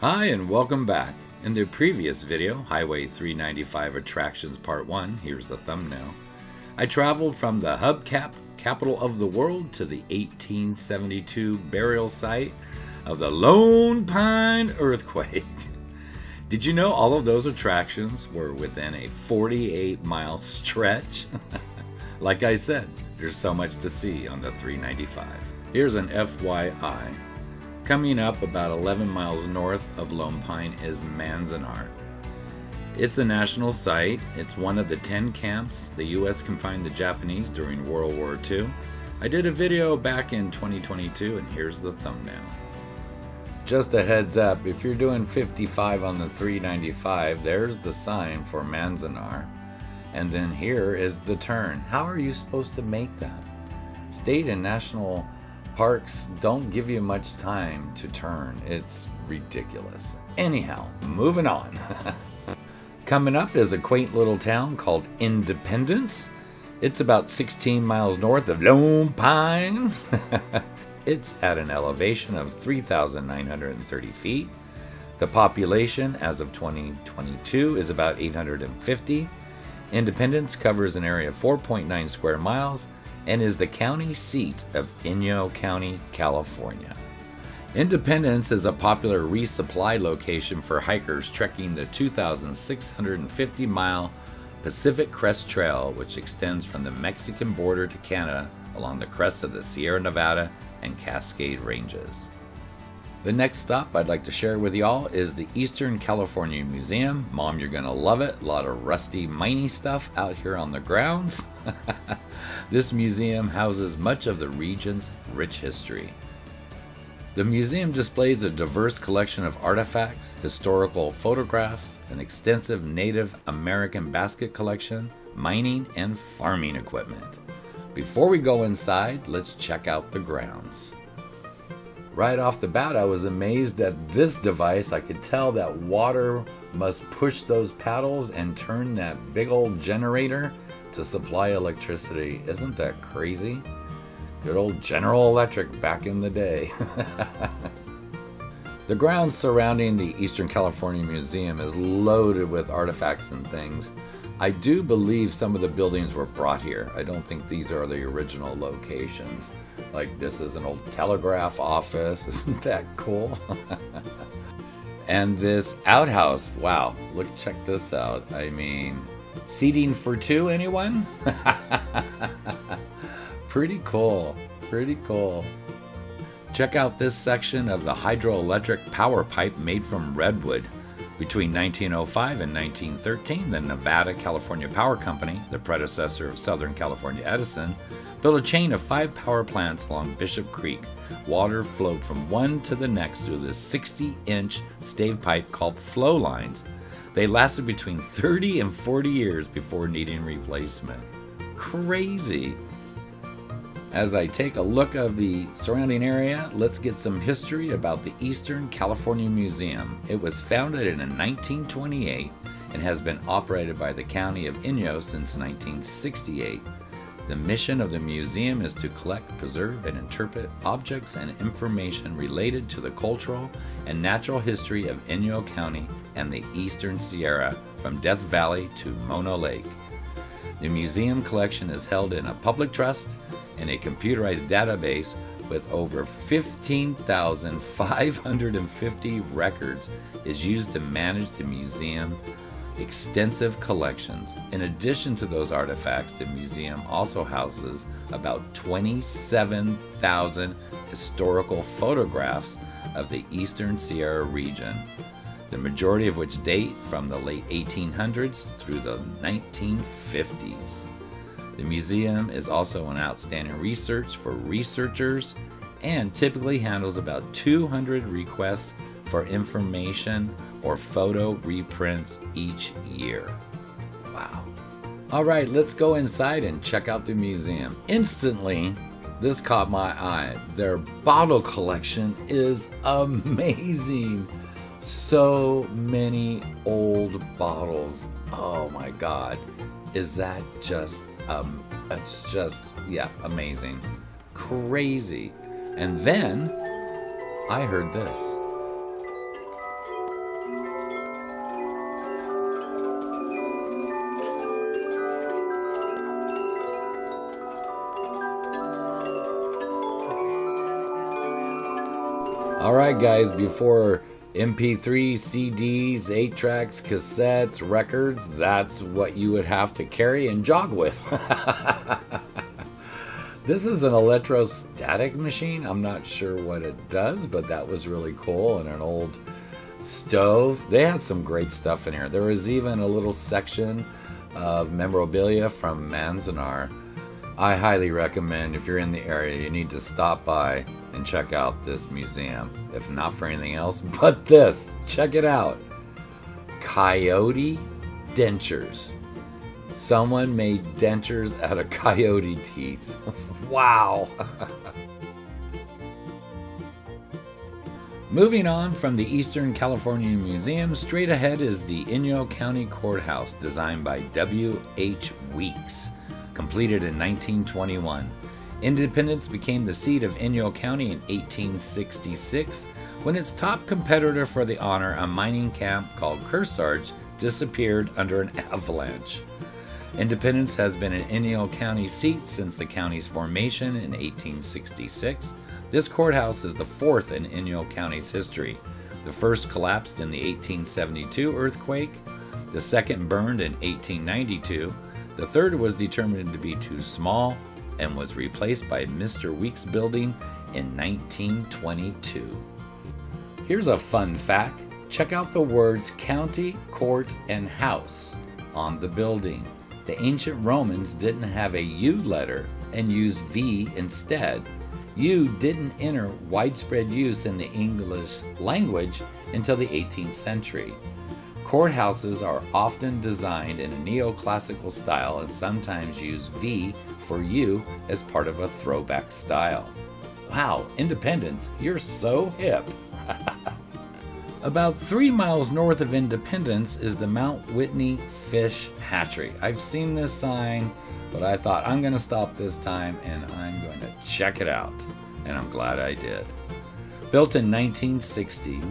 Hi and welcome back. In the previous video, Highway 395 Attractions Part 1, here's the thumbnail, I traveled from the hubcap capital of the world to the 1872 burial site of the Lone Pine earthquake. Did you know all of those attractions were within a 48-mile stretch? Like I said, there's so much to see on the 395. Here's an FYI. Coming up about 11 miles north of Lone Pine is Manzanar. It's a national site. It's one of the 10 camps the U.S. confined the Japanese during World War II. I did a video back in 2022 and here's the thumbnail. Just a heads up, if you're doing 55 on the 395, there's the sign for Manzanar. And then here is the turn. How are you supposed to make that? State and national parks don't give you much time to turn. It's ridiculous. Anyhow, moving on. Coming up is a quaint little town called Independence. It's about 16 miles north of Lone Pine. It's at an elevation of 3,930 feet. The population as of 2022 is about 850. Independence covers an area of 4.9 square miles and is the county seat of Inyo County, California. Independence is a popular resupply location for hikers trekking the 2,650-mile Pacific Crest Trail, which extends from the Mexican border to Canada along the crest of the Sierra Nevada and Cascade Ranges. The next stop I'd like to share with y'all is the Eastern California Museum. Mom, you're gonna love it. A lot of rusty, miney stuff out here on the grounds. This museum houses much of the region's rich history. The museum displays a diverse collection of artifacts, historical photographs, an extensive Native American basket collection, mining and farming equipment. Before we go inside, let's check out the grounds. Right off the bat, I was amazed at this device. I could tell that water must push those paddles and turn that big old generator to supply electricity. Isn't that crazy? Good old General Electric back in the day. The grounds surrounding the Eastern California Museum is loaded with artifacts and things. I do believe some of the buildings were brought here. I don't think these are the original locations. Like this is an old telegraph office. Isn't that cool? And this outhouse, wow, look, check this out. I mean, seating for two, anyone? Pretty cool, pretty cool. Check out this section of the hydroelectric power pipe made from redwood. Between 1905 and 1913, the Nevada-California Power Company, the predecessor of Southern California Edison, built a chain of 5 power plants along Bishop Creek. Water flowed from one to the next through this 60-inch stave pipe called flow lines. They lasted between 30 and 40 years before needing replacement. Crazy. As I take a look of the surrounding area, let's get some history about the Eastern California Museum. It was founded in 1928 and has been operated by the County of Inyo since 1968. The mission of the museum is to collect, preserve, and interpret objects and information related to the cultural and natural history of Inyo County and the Eastern Sierra from Death Valley to Mono Lake. The museum collection is held in a public trust and a computerized database with over 15,550 records is used to manage the museum's extensive collections. In addition to those artifacts, the museum also houses about 27,000 historical photographs of the Eastern Sierra region, the majority of which date from the late 1800s through the 1950s. The museum is also an outstanding resource for researchers and typically handles about 200 requests for information or photo reprints each year. Wow. All right, let's go inside and check out the museum. Instantly, this caught my eye. Their bottle collection is amazing. So many old bottles. Oh my God. Is that just it's just, yeah, amazing. Crazy. And then I heard this. Alright guys, before MP3, CDs, 8-tracks, cassettes, records, that's what you would have to carry and jog with. This is an electrostatic machine. I'm not sure what it does, but that was really cool. And an old stove. They had some great stuff in here. There was even a little section of memorabilia from Manzanar. I highly recommend, if you're in the area, you need to stop by and check out this museum. If not for anything else, but this. Check it out. Coyote dentures. Someone made dentures out of coyote teeth. Wow. Moving on from the Eastern Californian Museum, straight ahead is the Inyo County Courthouse, designed by W.H. Weeks, completed in 1921. Independence became the seat of Inyo County in 1866, when its top competitor for the honor, a mining camp called Kearsarge, disappeared under an avalanche. Independence has been an Inyo County seat since the county's formation in 1866. This courthouse is the fourth in Inyo County's history. The first collapsed in the 1872 earthquake, the second burned in 1892, the third was determined to be too small and was replaced by Mr. Weeks' building in 1922. Here's a fun fact. Check out the words county, court, and house on the building. The ancient Romans didn't have a U letter and used V instead. U didn't enter widespread use in the English language until the 18th century. Courthouses are often designed in a neoclassical style and sometimes use V for U as part of a throwback style. Wow, Independence, you're so hip! About 3 miles north of Independence is the Mount Whitney Fish Hatchery. I've seen this sign, but I thought I'm going to stop this time and I'm going to check it out. And I'm glad I did. Built in 1960,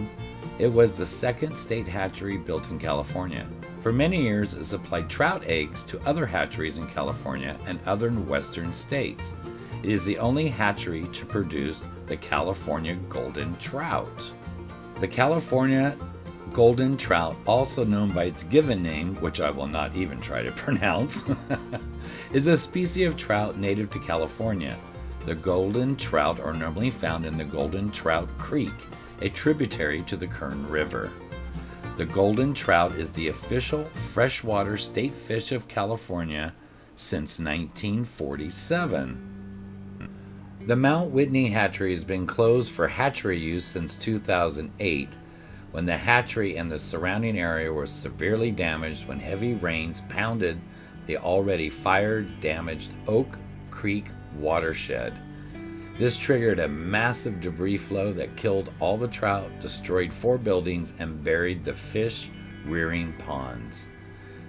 it was the second state hatchery built in California. For many years, it supplied trout eggs to other hatcheries in California and other western states. It is the only hatchery to produce the California golden trout. The California golden trout, also known by its given name, which I will not even try to pronounce, is a species of trout native to California. The golden trout are normally found in the Golden Trout Creek, a tributary to the Kern River. The golden trout is the official freshwater state fish of California since 1947. The Mount Whitney Hatchery has been closed for hatchery use since 2008, when the hatchery and the surrounding area were severely damaged when heavy rains pounded the already fire-damaged Oak Creek watershed. This triggered a massive debris flow that killed all the trout, destroyed 4 buildings, and buried the fish rearing ponds.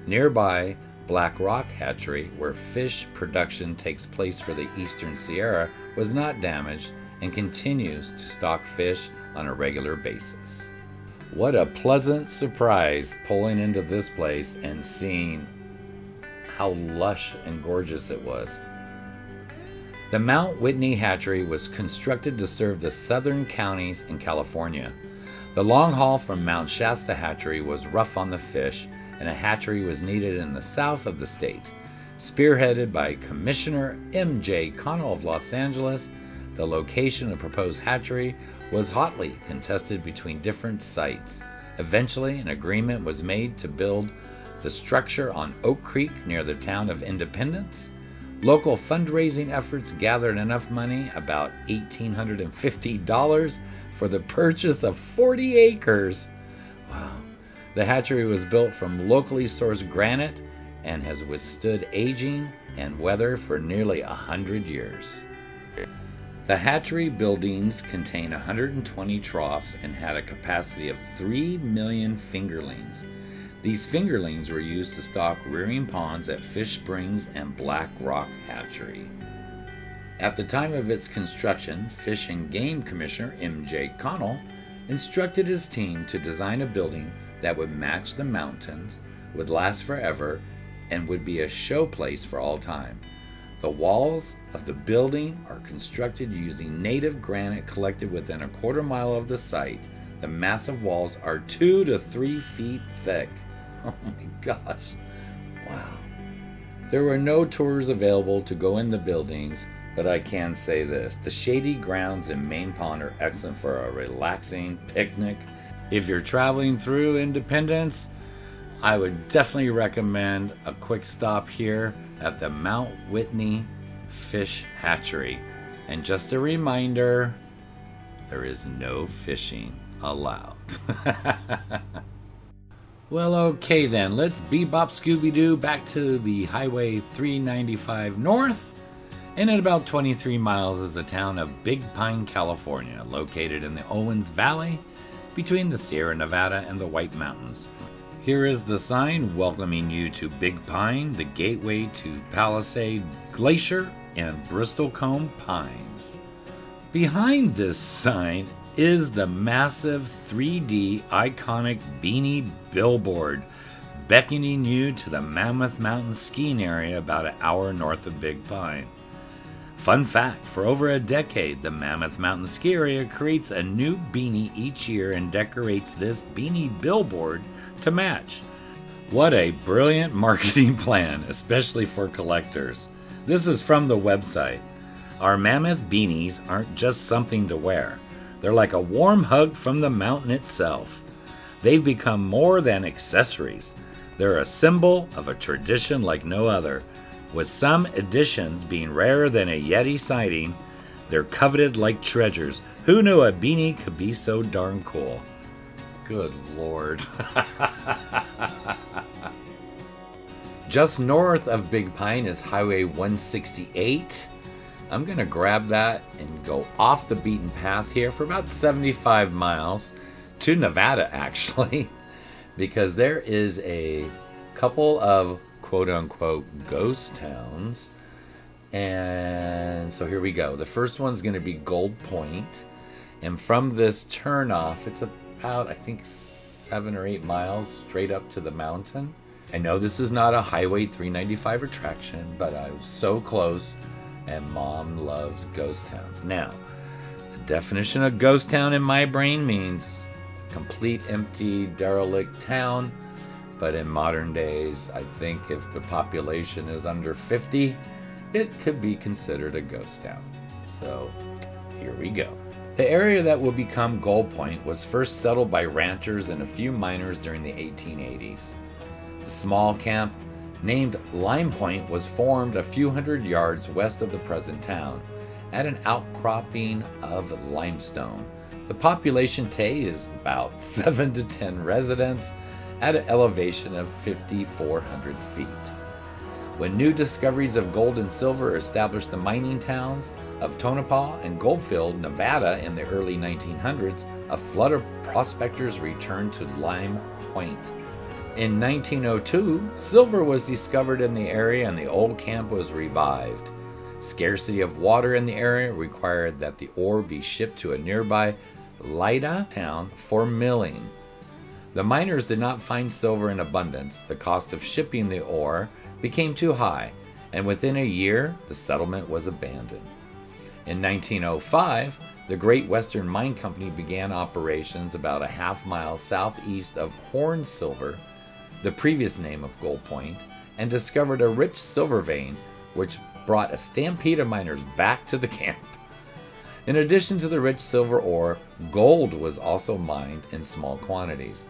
Nearby, Black Rock Hatchery, where fish production takes place for the Eastern Sierra, was not damaged and continues to stock fish on a regular basis. What a pleasant surprise pulling into this place and seeing how lush and gorgeous it was. The Mount Whitney Hatchery was constructed to serve the southern counties in California. The long haul from Mount Shasta Hatchery was rough on the fish, and a hatchery was needed in the south of the state. Spearheaded by Commissioner M.J. Connell of Los Angeles, the location of the proposed hatchery was hotly contested between different sites. Eventually, an agreement was made to build the structure on Oak Creek near the town of Independence. Local fundraising efforts gathered enough money, about $1,850, for the purchase of 40 acres. Wow. The hatchery was built from locally sourced granite and has withstood aging and weather for nearly 100 years. The hatchery buildings contain 120 troughs and had a capacity of 3 million fingerlings. These fingerlings were used to stock rearing ponds at Fish Springs and Black Rock Hatchery. At the time of its construction, Fish and Game Commissioner M.J. Connell instructed his team to design a building that would match the mountains, would last forever, and would be a showplace for all time. The walls of the building are constructed using native granite collected within a quarter mile of the site. The massive walls are 2 to 3 feet thick. Oh my gosh. Wow. There were no tours available to go in the buildings, but I can say this. The shady grounds in Main Pond are excellent for a relaxing picnic. If you're traveling through Independence, I would definitely recommend a quick stop here at the Mount Whitney Fish Hatchery. And just a reminder, there is no fishing allowed. Well, okay then, let's bebop Scooby-Doo back to the Highway 395 north. And at about 23 miles is the town of Big Pine, California, located in the Owens Valley between the Sierra Nevada and the White Mountains. Here is the sign welcoming you to Big Pine, the gateway to Palisade Glacier and Bristlecombe Pines. Behind this sign is the massive 3D iconic Beanie billboard beckoning you to the Mammoth Mountain skiing area about an hour north of Big Pine. Fun fact, for over a decade, the Mammoth Mountain ski area creates a new beanie each year and decorates this beanie billboard to match. What a brilliant marketing plan, especially for collectors. This is from the website. Our Mammoth beanies aren't just something to wear. They're like a warm hug from the mountain itself. They've become more than accessories. They're a symbol of a tradition like no other. With some editions being rarer than a Yeti sighting, they're coveted like treasures. Who knew a beanie could be so darn cool? Good Lord. Just north of Big Pine is Highway 168. I'm going to grab that and go off the beaten path here for about 75 miles to Nevada, actually, because there is a couple of quote-unquote ghost towns. And so here we go. The first one's going to be Gold Point. And from this turnoff, it's about, I think, 7 or 8 miles straight up to the mountain. I know this is not a Highway 395 attraction, but I was so close, and Mom loves ghost towns. Now, the definition of ghost town in my brain means complete empty, derelict town. But in modern days, I think if the population is under 50, it could be considered a ghost town. So, here we go. The area that will become Gold Point was first settled by ranchers and a few miners during the 1880s. The small camp, named Lime Point, was formed a few hundred yards west of the present town, at an outcropping of limestone. The population today is about 7 to 10 residents, at an elevation of 5,400 feet. When new discoveries of gold and silver established the mining towns of Tonopah and Goldfield, Nevada in the early 1900s, a flood of prospectors returned to Lime Point. In 1902, silver was discovered in the area and the old camp was revived. Scarcity of water in the area required that the ore be shipped to a nearby Lida town for milling. The miners did not find silver in abundance. The cost of shipping the ore became too high, and within a year, the settlement was abandoned. In 1905, the Great Western Mine Company began operations about a half-mile southeast of Horn Silver, the previous name of Gold Point, and discovered a rich silver vein, which brought a stampede of miners back to the camp. In addition to the rich silver ore, gold was also mined in small quantities.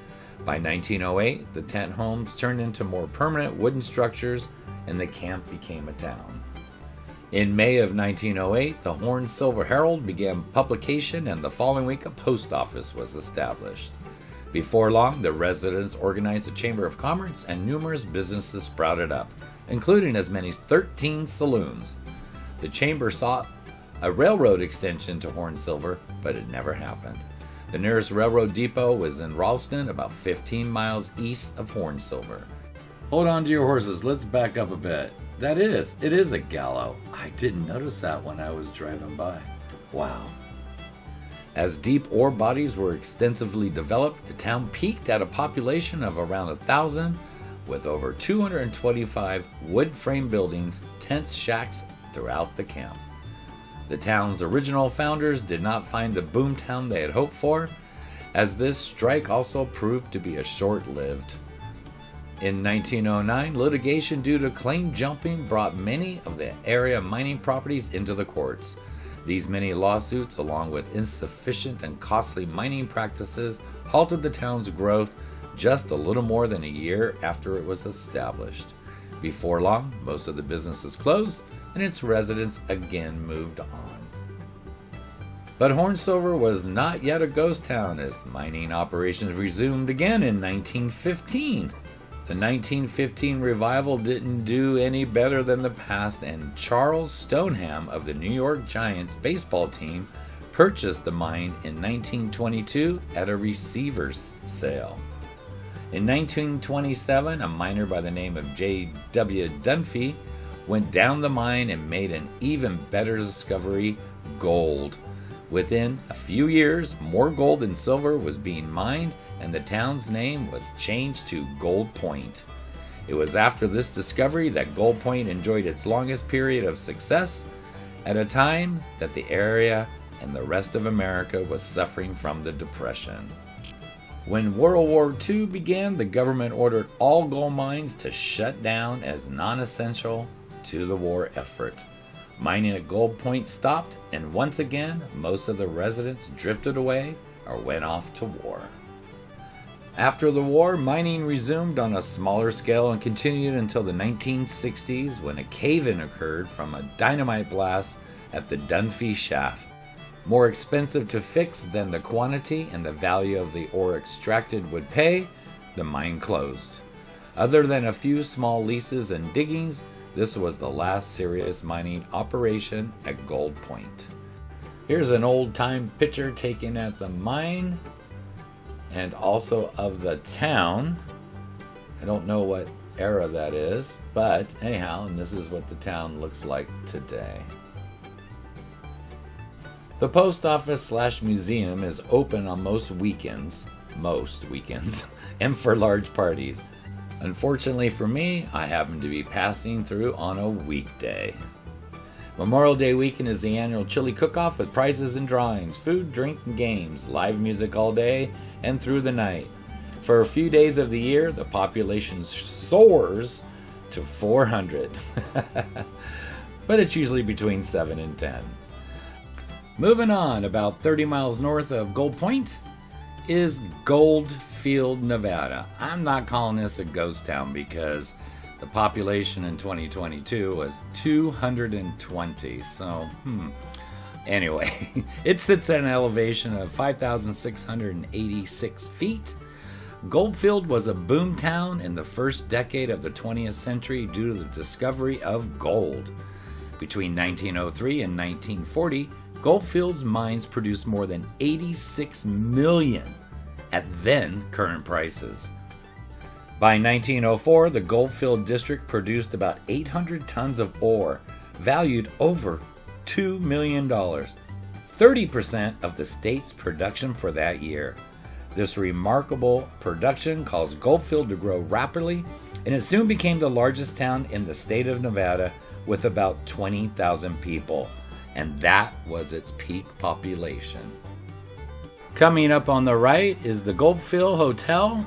By 1908, the tent homes turned into more permanent wooden structures, and the camp became a town. In May of 1908, the Horn Silver Herald began publication, and the following week a post office was established. Before long, the residents organized a chamber of commerce, and numerous businesses sprouted up, including as many as 13 saloons. The chamber sought a railroad extension to Horn Silver, but it never happened. The nearest railroad depot was in Ralston, about 15 miles east of Horn Silver. Hold on to your horses, let's back up a bit. It is a gallows. I didn't notice that when I was driving by. Wow. As deep ore bodies were extensively developed, the town peaked at a population of around 1,000, with over 225 wood frame buildings, tents, shacks, throughout the camp. The town's original founders did not find the boomtown they had hoped for, as this strike also proved to be a short-lived. In 1909, litigation due to claim jumping brought many of the area mining properties into the courts. These many lawsuits, along with insufficient and costly mining practices, halted the town's growth just a little more than a year after it was established. Before long, most of the businesses closed, and its residents again moved on. But Hornsilver was not yet a ghost town, as mining operations resumed again in 1915. The 1915 revival didn't do any better than the past, and Charles Stoneham of the New York Giants baseball team purchased the mine in 1922 at a receiver's sale. In 1927, a miner by the name of J.W. Dunphy went down the mine and made an even better discovery: gold. Within a few years, more gold and silver was being mined, and the town's name was changed to Gold Point. It was after this discovery that Gold Point enjoyed its longest period of success, at a time that the area and the rest of America was suffering from the Depression. When World War II began, the government ordered all gold mines to shut down as non-essential to the war effort. Mining at Gold Point stopped, and once again, most of the residents drifted away or went off to war. After the war, mining resumed on a smaller scale and continued until the 1960s, when a cave-in occurred from a dynamite blast at the Dunphy shaft. More expensive to fix than the quantity and the value of the ore extracted would pay, the mine closed. Other than a few small leases and diggings, this was the last serious mining operation at Gold Point. Here's an old-time picture taken at the mine and also of the town. I don't know what era that is, but anyhow, and this is what the town looks like today. The post office / museum is open on most weekends, and for large parties. Unfortunately for me, I happen to be passing through on a weekday. Memorial Day weekend is the annual chili cook-off with prizes and drawings, food, drink, and games, live music all day and through the night. For a few days of the year, the population soars to 400, but it's usually between 7 and 10. Moving on, about 30 miles north of Gold Point is Goldfield, Nevada. I'm not calling this a ghost town because the population in 2022 was 220. So, Anyway, it sits at an elevation of 5,686 feet. Goldfield was a boom town in the first decade of the 20th century due to the discovery of gold. Between 1903 and 1940, Goldfield's mines produced more than 86 million at then current prices. By 1904, the Goldfield district produced about 800 tons of ore, valued over $2 million, 30% of the state's production for that year. This remarkable production caused Goldfield to grow rapidly, and it soon became the largest town in the state of Nevada with about 20,000 people. And that was its peak population. Coming up on the right is the Goldfield Hotel.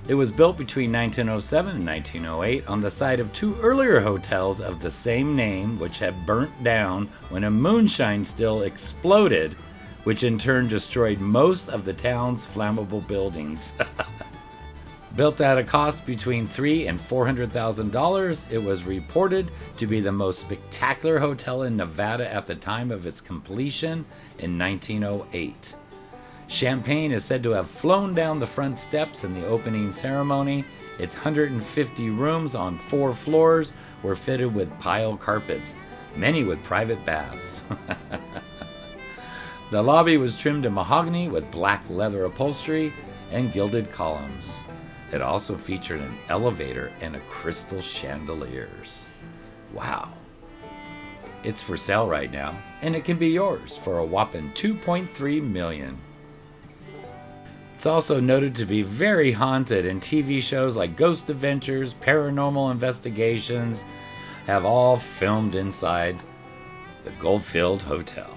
It was built between 1907 and 1908 on the site of two earlier hotels of the same name, which had burnt down when a moonshine spill exploded, which in turn destroyed most of the town's flammable buildings. Built at a cost between $300,000 and $400,000, it was reported to be the most spectacular hotel in Nevada at the time of its completion in 1908. Champagne is said to have flown down the front steps in the opening ceremony. Its 150 rooms on 4 floors were fitted with pile carpets, many with private baths. The lobby was trimmed in mahogany with black leather upholstery and gilded columns. It also featured an elevator and a crystal chandeliers. Wow. It's for sale right now, and it can be yours for a whopping $2.3 million. It's also noted to be very haunted, and TV shows like Ghost Adventures, Paranormal Investigations have all filmed inside the Goldfield Hotel.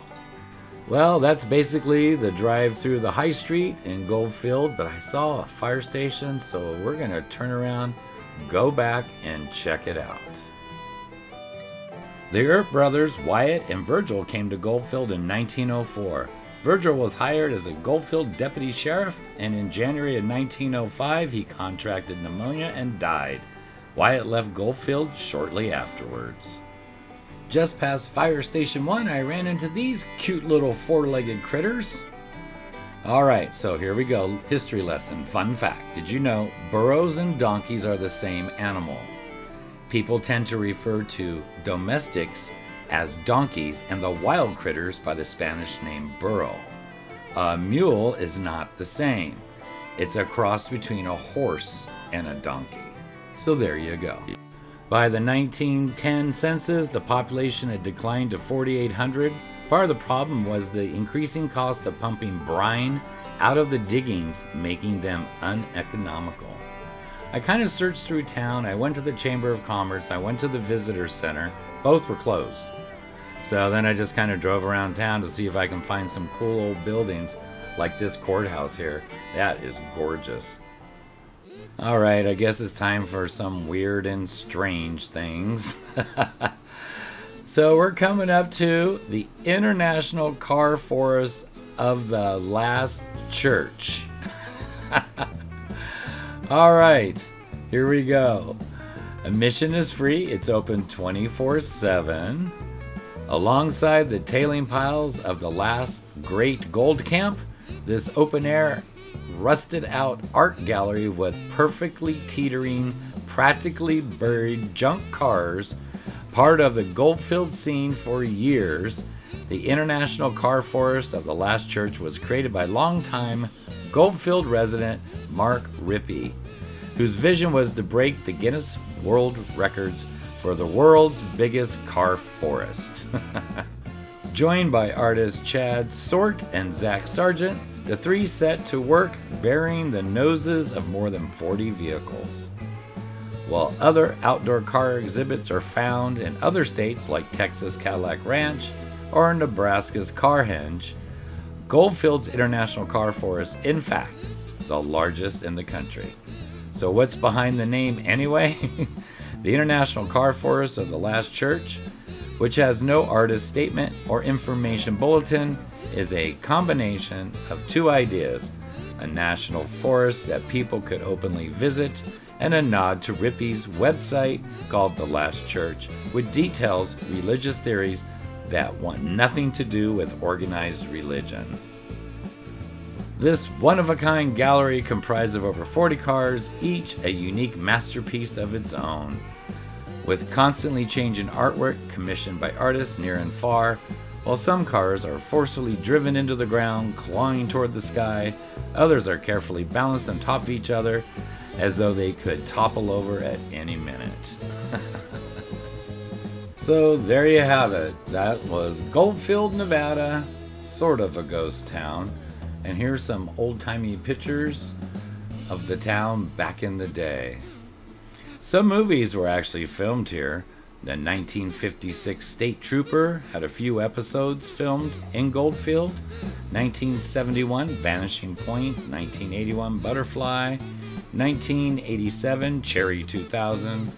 Well, that's basically the drive through the high street in Goldfield, but I saw a fire station, so we're going to turn around, go back, and check it out. The Earp brothers, Wyatt and Virgil, came to Goldfield in 1904. Virgil was hired as a Goldfield deputy sheriff, and in January of 1905, he contracted pneumonia and died. Wyatt left Goldfield shortly afterwards. Just past Fire Station 1, I ran into these cute little four-legged critters. Alright, so here we go. History lesson. Fun fact. Did you know burros and donkeys are the same animal? People tend to refer to domestics as donkeys and the wild critters by the Spanish name burro. A mule is not the same. It's a cross between a horse and a donkey. So there you go. By the 1910 census, the population had declined to 4,800. Part of the problem was the increasing cost of pumping brine out of the diggings, making them uneconomical. I kind of searched through town. I went to the Chamber of Commerce. I went to the Visitor Center. Both were closed. So then I just kind of drove around town to see if I can find some cool old buildings like this courthouse here. That is gorgeous. Alright, I guess it's time for some weird and strange things. So we're coming up to the International Car Forest of the Last Church. Alright, here we go. Admission is free. It's open 24/7. Alongside the tailing piles of the last great gold camp, this open-air, rusted-out art gallery with perfectly teetering, practically buried junk cars, part of the Goldfield scene for years. The International Car Forest of the Last Church was created by longtime Goldfield resident Mark Rippey, whose vision was to break the Guinness World Records for the world's biggest car forest. Joined by artists Chad Sort and Zach Sargent, the three set to work burying the noses of more than 40 vehicles. While other outdoor car exhibits are found in other states like Texas Cadillac Ranch or Nebraska's Carhenge, Goldfield's International Car Forest, in fact, the largest in the country. So what's behind the name anyway? The International Car Forest of the Last Church, which has no artist statement or information bulletin, is a combination of two ideas: a national forest that people could openly visit, and a nod to Rippey's website called The Last Church, which details religious theories that want nothing to do with organized religion. This one-of-a-kind gallery comprised of over 40 cars, each a unique masterpiece of its own, with constantly changing artwork commissioned by artists near and far. While some cars are forcefully driven into the ground, clawing toward the sky, others are carefully balanced on top of each other, as though they could topple over at any minute. So there you have it. That was Goldfield, Nevada, sort of a ghost town. And here's some old-timey pictures of the town back in the day. Some movies were actually filmed here. The 1956 State Trooper had a few episodes filmed in Goldfield. 1971 Vanishing Point, 1981 Butterfly, 1987 Cherry 2000,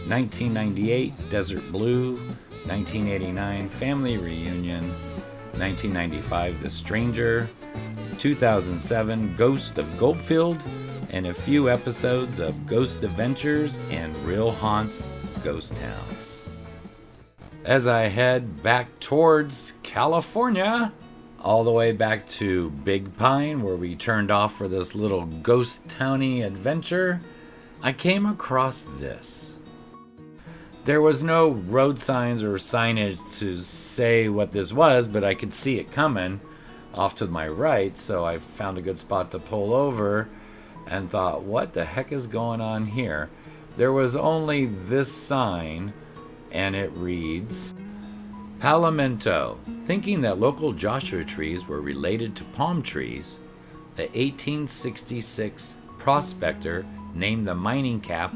1998 Desert Blue, 1989 Family Reunion, 1995 The Stranger, 2007 Ghost of Goldfield, and a few episodes of Ghost Adventures and Real Haunts Ghost Towns. As I head back towards California, all the way back to Big Pine, where we turned off for this little ghost towny adventure, I came across this. There was no road signs or signage to say what this was, but I could see it coming off to my right, so I found a good spot to pull over and thought, what the heck is going on here? There was only this sign, and it reads, Palomento. Thinking that local Joshua trees were related to palm trees, the 1866 prospector named the mining cap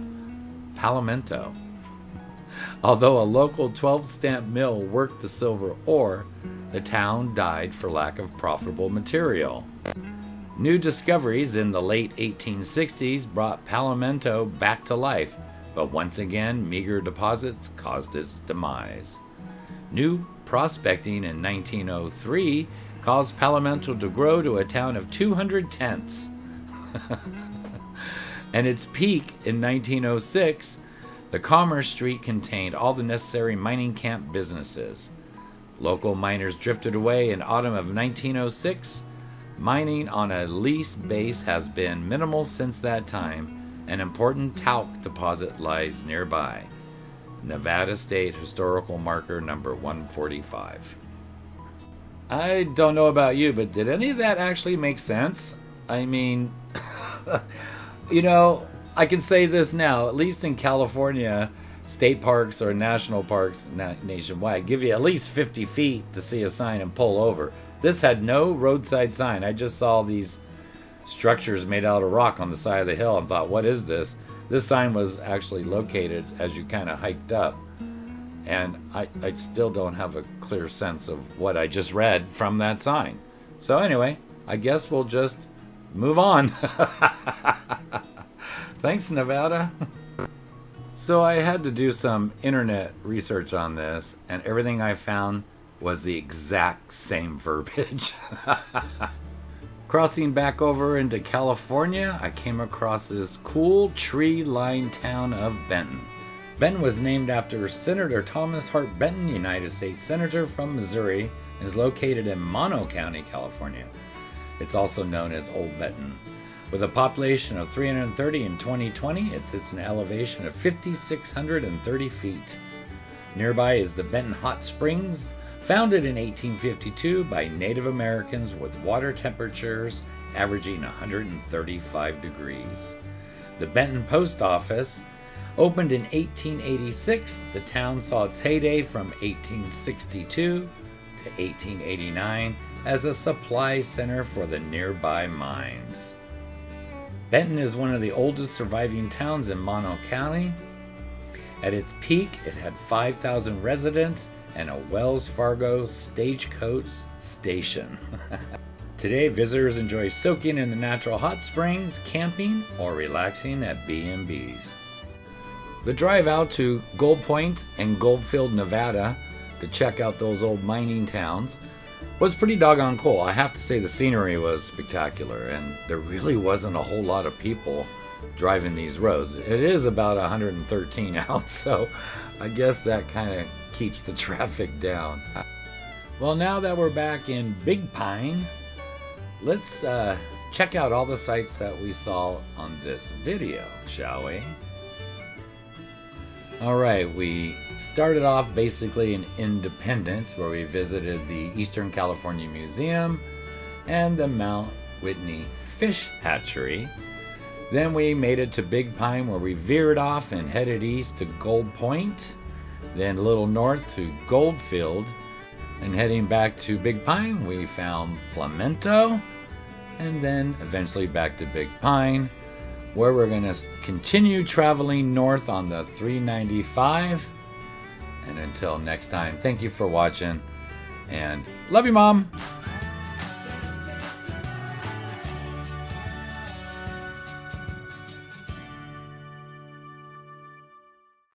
Palomento. Although a local 12-stamp mill worked the silver ore, the town died for lack of profitable material. New discoveries in the late 1860s brought Palo back to life, but once again, meager deposits caused its demise. New prospecting in 1903 caused Palo to grow to a town of 200 tents. And its peak in 1906, the Commerce Street contained all the necessary mining camp businesses. Local miners drifted away in autumn of 1906. Mining on a lease base has been minimal since that time. An important talc deposit lies nearby. Nevada State Historical Marker number 145. I don't know about you, but did any of that actually make sense? I mean, you know, I can say this now, at least in California, state parks or national parks nationwide give you at least 50 feet to see a sign and pull over. This had no roadside sign. I just saw these structures made out of rock on the side of the hill and thought, what is this? This sign was actually located as you kind of hiked up. And I still don't have a clear sense of what I just read from that sign. So anyway, I guess we'll just move on. Thanks, Nevada. So I had to do some internet research on this, and everything I found was the exact same verbiage. Crossing back over into California, I came across this cool tree-lined town of Benton. Benton was named after Senator Thomas Hart Benton, United States Senator from Missouri, and is located in Mono County, California. It's also known as Old Benton. With a population of 330 in 2020, it sits an elevation of 5,630 feet. Nearby is the Benton Hot Springs, founded in 1852 by Native Americans with water temperatures averaging 135 degrees. The Benton Post Office opened in 1886. The town saw its heyday from 1862 to 1889 as a supply center for the nearby mines. Benton is one of the oldest surviving towns in Mono County. At its peak, it had 5,000 residents and a Wells Fargo stagecoach station. Today, visitors enjoy soaking in the natural hot springs, camping, or relaxing at B&Bs. The drive out to Gold Point and Goldfield, Nevada, to check out those old mining towns was pretty doggone cool. I have to say the scenery was spectacular, and there really wasn't a whole lot of people driving these roads. It is about 113 out, so I guess that kind of keeps the traffic down. Well, now that we're back in Big Pine, let's check out all the sites that we saw on this video, shall we? Alright, we started off basically in Independence, where we visited the Eastern California Museum and the Mount Whitney Fish Hatchery. Then we made it to Big Pine, where we veered off and headed east to Gold Point, then a little north to Goldfield, and heading back to Big Pine we found Plamento, and then eventually back to Big Pine, where we're going to continue traveling north on the 395. And until next time, thank you for watching, and love you, Mom!